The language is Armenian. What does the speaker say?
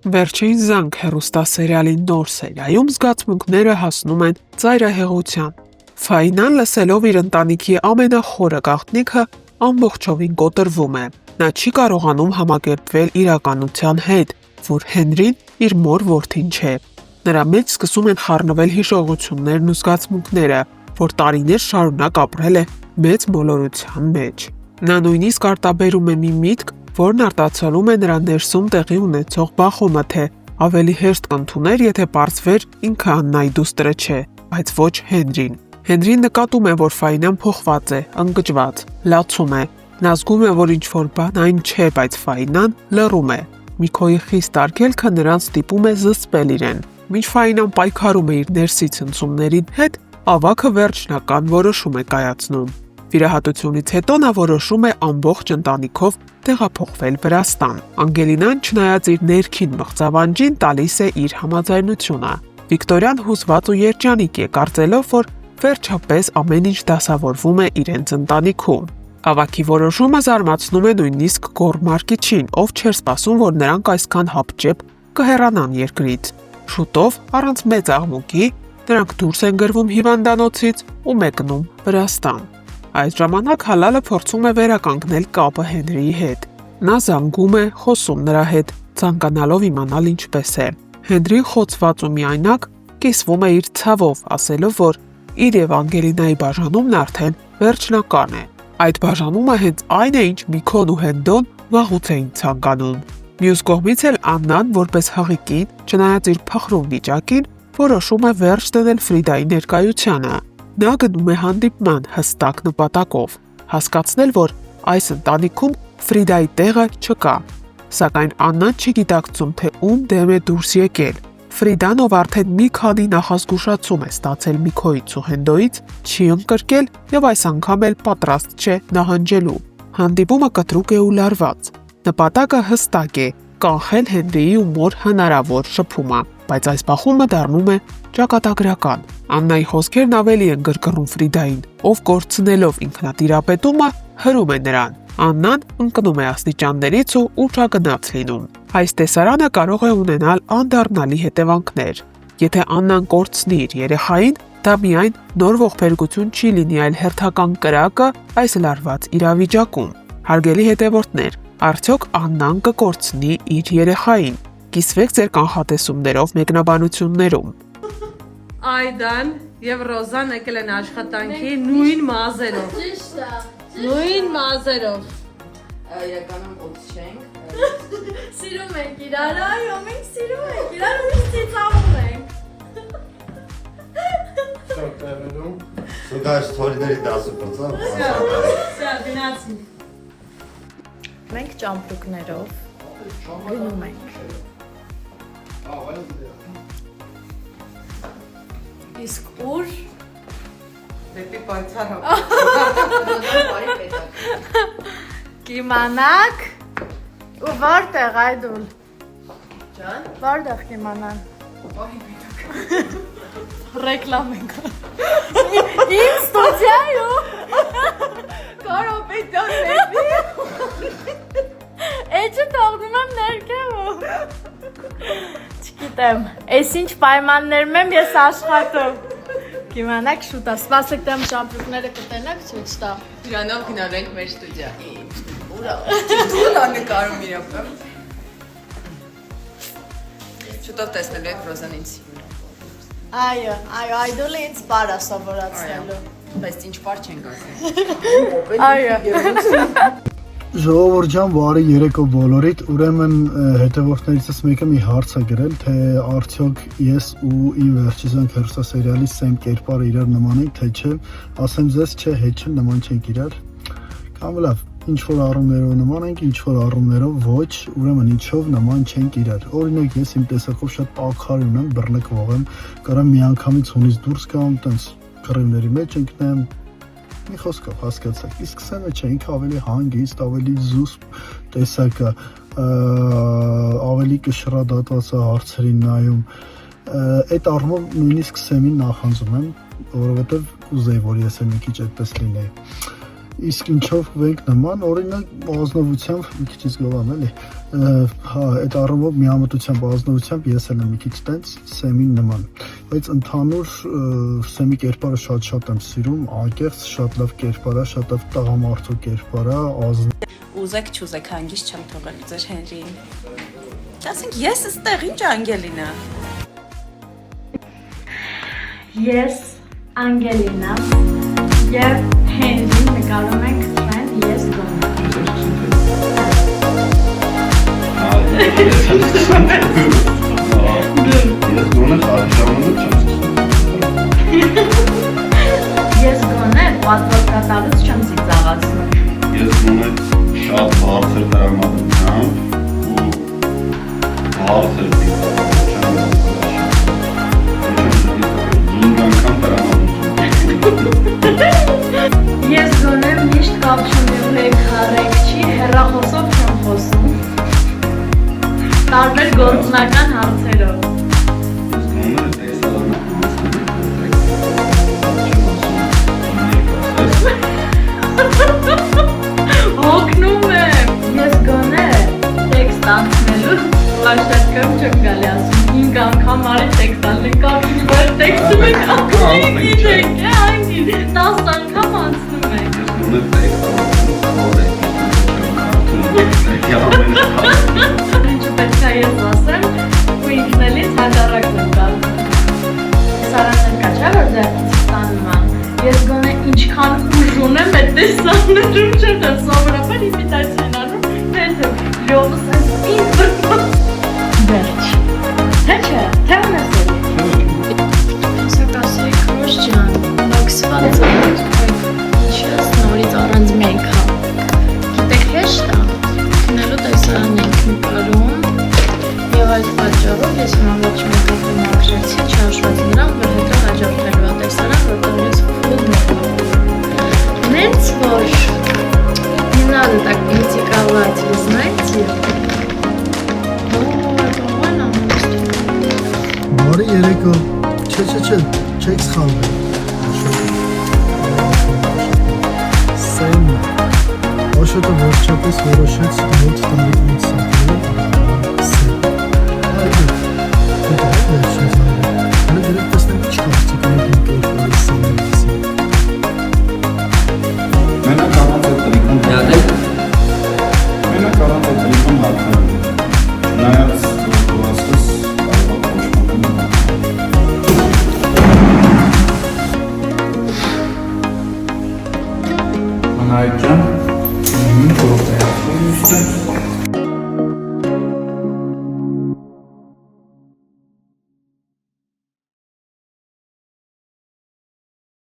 Վերջին զանգ հեռուստասերիալի նոր սերիայում զգացմունքները հասնում են ծայրահեղության։ Ֆայնան լսելով իր ընտանիքի ամենախորը գաղտնիքը ամբողջովին կոտրվում է։ Նա չի կարողանում համակերպվել իրականության հետ, որ Հենրին իր մոր որդին չէ։ Նրա մեջ սկսում են խառնվել հիշողություններն ու զգացմունքները, որ տարիներ շարունակ ապրել է մեծ մոլորության մեջ։ Նա նույնիսկ արտաբերում է մի միտք, որն արտացոլում է նրա ներսում տեղի ունեցող բախումը, թե ավելի հեշտ կընդուներ, եթե պարզվեր ինքը Աննայի դուստրը չէ, բայց ոչ Հենրին։ Հենրին նկատում է, որ Ֆայնան փոխված է, ընկճված, լացում է։ Նա զգում է, որ ինչ-որ բան այն չէ, բայց Ֆայնան լռում է։ Միքոյի խիստ արգելքը նրան ստիպում է զսպել իրեն։ Մինչ Ֆայնան պայքարում է իր ներսի ցնցումների հետ, ավագը վերջնական որոշում է կայացնում։ Վիրահատությունից հետո նա որոշում է ամբողջ ընտանիքով տեղափոխվել Վրաստան։ Անգելինան, չնայած իր ներքին մղձավանջին, տալիս է իր համաձայնությունը։ Վիկտորյան հուզված ու երջանիկ է, կարծելով, որ վերջապես ամեն ինչ դասավորվում է իրենց ընտանիքում։ Ավագի որոշումը զարմացնում է նույնիսկ Գորմարկիչին, ով չէր սպասում, որ նրանք այսքան հապճեպ կհեռանան երկրից։ Շուտով, առանց մեծ աղմուկի, նրանք դուրս են գրվում հիվանդանոցից ու մեկնում Վրաստան։ Այս ժամանակ Հալալը փորձում է վերականգնել կապը Հենրիի հետ։ Նա զանգում է, խոսում նրա հետ, ցանկանալով իմանալ ինչպես է։ Հենրին խոցված ու միայնակ կիսվում է իր ցավով, ասելով, որ իր եւ Անգելինայի բաժանումն արդեն վերջնական է։ Այդ բաժանումը հենց այն է, ինչ Միքոն ու Հենդոն վաղուց էին ցանկանում։ Մյուս կողմից էլ Աննան, որպես հղիկին, չնայած իր փխրուն վիճակին, որոշում է վերջ դնել Ֆրիդայի ներկայությանը։ Նա գնում է հանդիպման հստակ նպատակով՝ հասկացնել, որ այս ընտանիքում Ֆրիդայի տեղը չկա։ Սակայն Աննան չի գիտակցում, թե ում դեմ է դուրս եկել։ Ֆրիդան, ով արդեն մի քանի նախազգուշացում է ստացել Միքոյից ու Հենդոյից, չի ընկրկել եւ այս անգամ էլ պատրաստ չէ նահանջելու։ Հանդիպումը կտրուկ է ու լարված։ Նպատակը հստակ է՝ կանխել Հենրիի ու մոր հնարավոր շփումը, բայց այս բախումը դառնում է ճակատագրական։ Աննայի խոսքերն ավելի են գրգռում Ֆրիդային, ով կորցնելով ինքնատիրապետումը հրում է նրան։ Աննան ընկնում է աստիճաններից ու ուշագնաց լինում։ Այս տեսարանը կարող է ունենալ անդառնալի հետևանքներ։ Եթե Աննան կորցնի իր երեխային, դա միայն նոր ողբերգություն չի լինի, այլ հերթական կրակը այս լարված իրավիճակում։ Հարգելի հետևորդներ, արդյոք Աննան կկորցնի իր երեխային։ Կիսվեք ձեր կանխատեսումներով մեկնաբանություններում։ Այդան եւ Ռոզան եկել են աշխատանքի նույն մազերով։ Ճիշտ է։ Նույն մազերով։ Իրականում ոց չենք։ Սիրում ենք իրար, այո, մենք սիրում ենք իրար ու ծիծաղում ենք։ Դու գաս թորիների 10%, Սա գնացի։ Մենք ճամպրուկներով գնում ենք։ Իսկ ուր Դեպի պայծառ։ Կիմանաք ու որտեղ այդուլ։ Ջան, Որտեղ կիմանան։ Ռեկլամ ենք։ Իմ ստուդիայում։ Կարապետյան մեծի։ Էջը թողնում եմ ներքևում։ Չգիտեմ, այս ինչ պայմաններում եմ ես աշխատում։ Կիմանաք շուտ է, սպասեք դեմ ճամպրուկները կտենակ ցույց տա։ Դրանով գնալու ենք մեր ստուդիա։ Ուրա։ Դու նկարում իրական։ Շուտով տեսնելու եք Ռոզան ինձ։ Այո, այդուլը ինձ պար է սովորացնելու։ Բայց ինչ պար չենք ասել։ Այո։ Ժողովուրդ ջան, բարի երեկո բոլորիդ։ Ուրեմն հետևորդներիցս մեկը մի հարց է գրել, թե արդյոք ես ու իմ վերջի զանգ հեռուստասերիալի Սեմ կերպարը իրար նման ենք, թե չէ։ Ասեմ ձեզ, չէ, հետ չէ, նման չենք իրար։ Կամ լավ, ինչ որ առումներով նման ենք, ինչ որ առումներով ոչ, ուրեմն ինչով նման չենք իրար։ Օրինակ, ես իմ տեսակով շատ պակխար ունեմ, բռնկվող եմ, կարամ միանգամից հունից դուրս գամ, տենց քրեմների մեջ ընկնեմ։ Մի խոսքով հասկացաք, իսկ Սեմը չէ, ինքը ավելի հանգիստ, ավելի զուսպ տեսակը, ավելի կշռադատված է հարցերին նայում։ Այդ առումով նույնիսկ Սեմին նախանձում եմ, որովհետև կուզեի, որ ես էլ մի քիչ այդպես լինեի։ Իսկ ինչով կվենք նման, օրինակ ազնվությամբ մի քիչ զգովամ էլի։ Հա, այդ առումով միամտությամբ ազնվությամբ ես էլ եմ մի քիչ տենց Սեմին նման։ Բայց ընդհանուր Սեմի կերպարը շատ եմ սիրում, անկեղծ շատ լավ կերպար է, շատ լավ տղամարդու կերպար է, Ուզեք չուզեք հանգիստ չեմ թողել ձեր Հենրիին։ Ասենք ես այստեղ ինչ Անգելինա։ Ես Անգելինա եւ Հենրին նկարում ենք Trend ես գոնե։ Ես գոնե խաղաշարանում չեմ Ես գոնե պատվոր կատարած չեմ ծիծաղացնում։ Ես գոնե շատ բարձր տրամադրությամբ ու բարձր դիպարությամբ Ես գոնե միշտ կապ չունեմ քարեկչի հեռախոսով չեմ խոսում։ Տարբեր գործնական հարցերով։ Հոգնում եմ։ Ես գոնե տեքստ անցնելու Պաշտարկում չեմ գալի ասում 5 անգամ արի տեքստ անենք կապին վեր տեքստում եք ակումի գիտեք, անգին 10 անգամ անցնում եք։ Ինչու պետք է ես ասեմ ու ինքնելից հաջարակն եմ գալ։ Ես արանցեմ կաչա, որ ձերքից ստանում եմ։ Ես գոնե ինչքան ուժ ունեմ այդ տեսաններում չեմ դեմ սովորաբար իմիտացիա են անում, թե լյովս ես ինձ բրված։ Վերջ, թե չէ, թե ունես էլի։ Սակասի քրոշ ջան, բաքսված եմ, ինչ ես նորից առանց մենք հա։ Գիտեք հեշտ է, քնելու տեսարան ենք նկարում և այդ պատճառով ես մամոչ մեկապը մաքրեցի, չհաշված նրան, որ հետո հաջորդելու է տեսարան, որտեղ ես ֆուլ մեկապ։ Նենց որ не надо так критиковать, вы знаете? Բարի երեկո, չէ, չեք սխալվել։ Սեմ, Աշոտը վերջապես որոշեց մոտ տարի անց սակրել